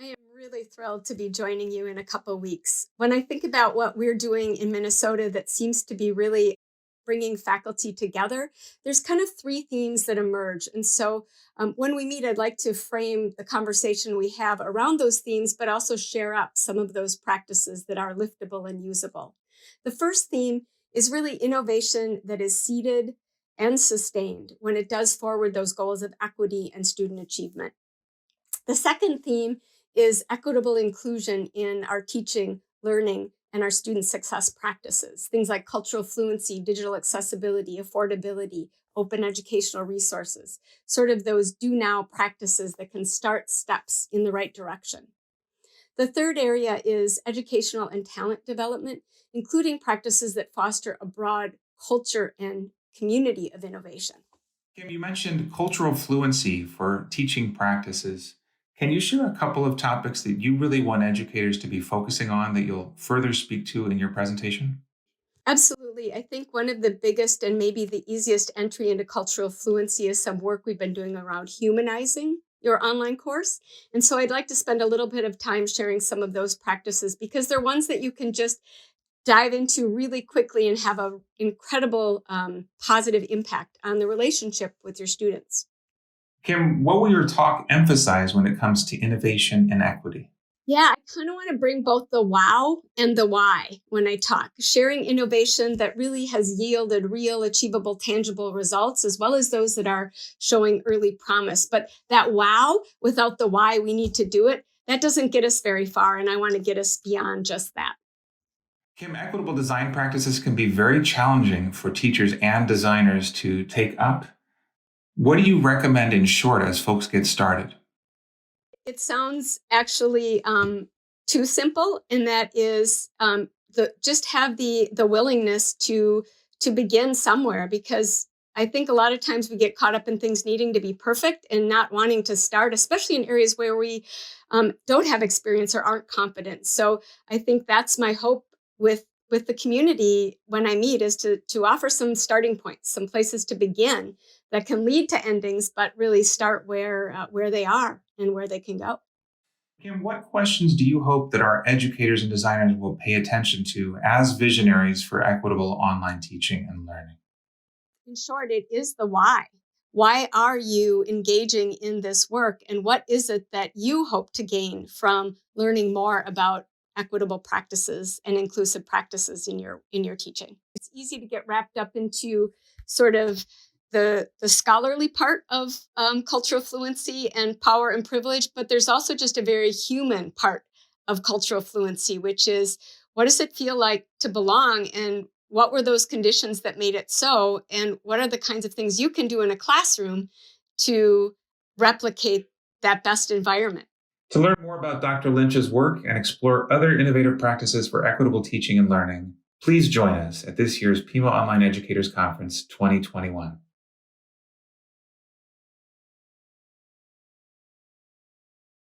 I am really thrilled to be joining you in a couple weeks. When I think about what we're doing in Minnesota that seems to be really bringing faculty together, there's kind of three themes that emerge. And so when we meet, I'd like to frame the conversation we have around those themes, but also share up some of those practices that are liftable and usable. The first theme is really innovation that is seeded and sustained when it does forward those goals of equity and student achievement. The second theme is equitable inclusion in our teaching, learning, and our student success practices. Things like cultural fluency, digital accessibility, affordability, open educational resources, sort of those do now practices that can start steps in the right direction. The third area is educational and talent development, including practices that foster a broad culture and community of innovation. Kim, you mentioned cultural fluency for teaching practices. Can you share a couple of topics that you really want educators to be focusing on that you'll further speak to in your presentation? Absolutely. I think one of the biggest and maybe the easiest entry into cultural fluency is some work we've been doing around humanizing your online course. And so I'd like to spend a little bit of time sharing some of those practices because they're ones that you can just dive into really quickly and have an incredible positive impact on the relationship with your students. Kim, what will your talk emphasize when it comes to innovation and equity? Yeah, I kind of want to bring both the wow and the why when I talk, sharing innovation that really has yielded real, achievable, tangible results, as well as those that are showing early promise. But that wow, without the why we need to do it, that doesn't get us very far. And I want to get us beyond just that. Kim, equitable design practices can be very challenging for teachers and designers to take up. What do you recommend in short as folks get started? It sounds actually too simple, and that is the just have the willingness to begin somewhere, because I think a lot of times we get caught up in things needing to be perfect and not wanting to start, especially in areas where we don't have experience or aren't confident. So I think that's my hope with the community when I meet, is to offer some starting points, some places to begin that can lead to endings, but really start where they are and where they can go. Kim, what questions do you hope that our educators and designers will pay attention to as visionaries for equitable online teaching and learning? In short, it is the why. Why are you engaging in this work? And what is it that you hope to gain from learning more about equitable practices and inclusive practices in your teaching? It's easy to get wrapped up into sort of the scholarly part of cultural fluency and power and privilege, but there's also just a very human part of cultural fluency, which is, what does it feel like to belong, and what were those conditions that made it so, and what are the kinds of things you can do in a classroom to replicate that best environment. To learn more about Dr. Lynch's work and explore other innovative practices for equitable teaching and learning, please join us at this year's Pima Online Educators Conference 2021.